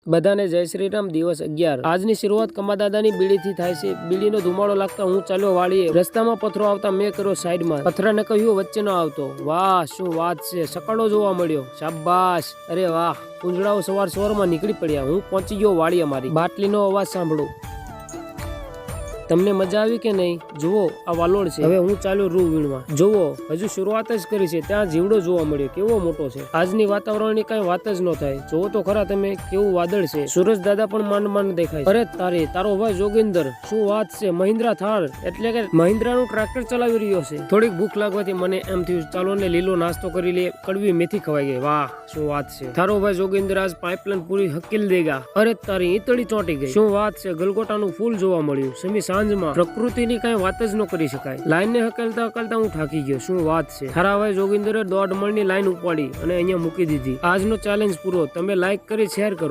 બધાને જય શ્રી રામ. દિવસ 11. આજની શરૂઆત કમાદાદાની બીડીથી થાય છે. બીડીનો ધુમાડો લાગતા હું ચાલ્યો વાળીએ. રસ્તામાં પથરો આવતા મેં કર્યો સાઈડમાં. પથરાને કહ્યું વચ્ચે ન આવતો. વાહ શું વાત છે, સકડો જોવા મળ્યો. શાબાશ. અરે વાહ. પૂંજડાઓ સવારમાં નીકળી પડ્યા. હું પહોંચી ગયો વાળી અમારી. બાટલીનો અવાજ સાંભળો. તમને મજા આવી કે નહીં? જુઓ આ વાલોડ છે. હવે હું ચાલ્યો રૂ વીણવા. જુઓ હજુ શરૂઆત જ કરી છે, ત્યાં જીવડો જોવા મળ્યો. કેવો મોટો છે. આજની વાતાવરણની કઈ વાત જ ન થાય. જુઓ તો ખરા તમે, કેવું વાદળ છે. સૂરજ દાદા પણ માંડ માંડ દેખાય. અરે તારો ભાઈ જોગિંદર, શું વાત છે. મહિન્દ્રા થાર એટલે કે મહિન્દ્રાનું ટ્રેક્ટર ચલાવી રહ્યો છે. થોડીક ભૂખ લાગવાથી મને એમ થયું ચાલો ને લીલો નાસ્તો કરી લે. કડવી મેથી ખવાઈ ગઈ. વાહ શું વાત છે. તારો ભાઈ જોગિંદર આજ પાઇપલાઇન પૂરી હકેલ દેગા. અરે તારી ઈતળી ચોંટી ગઈ. શું વાત છે. ગલગોટાનું ફૂલ જોવા મળ્યું. સમી સાંજમાં પ્રકૃતિની કઈ વાત જ ન કરી શકાય. લાઈન ને હકેલતા હું થાકી ગયો. શું વાત છે. થારા ભાઈ જોગિંદરે 1.5 મણની લાઈન ઉપાડી અને અહીંયા મૂકી દીધી. આજનો ચેલેન્જ પૂરો. તમે લાઈક કરી શેર કરો.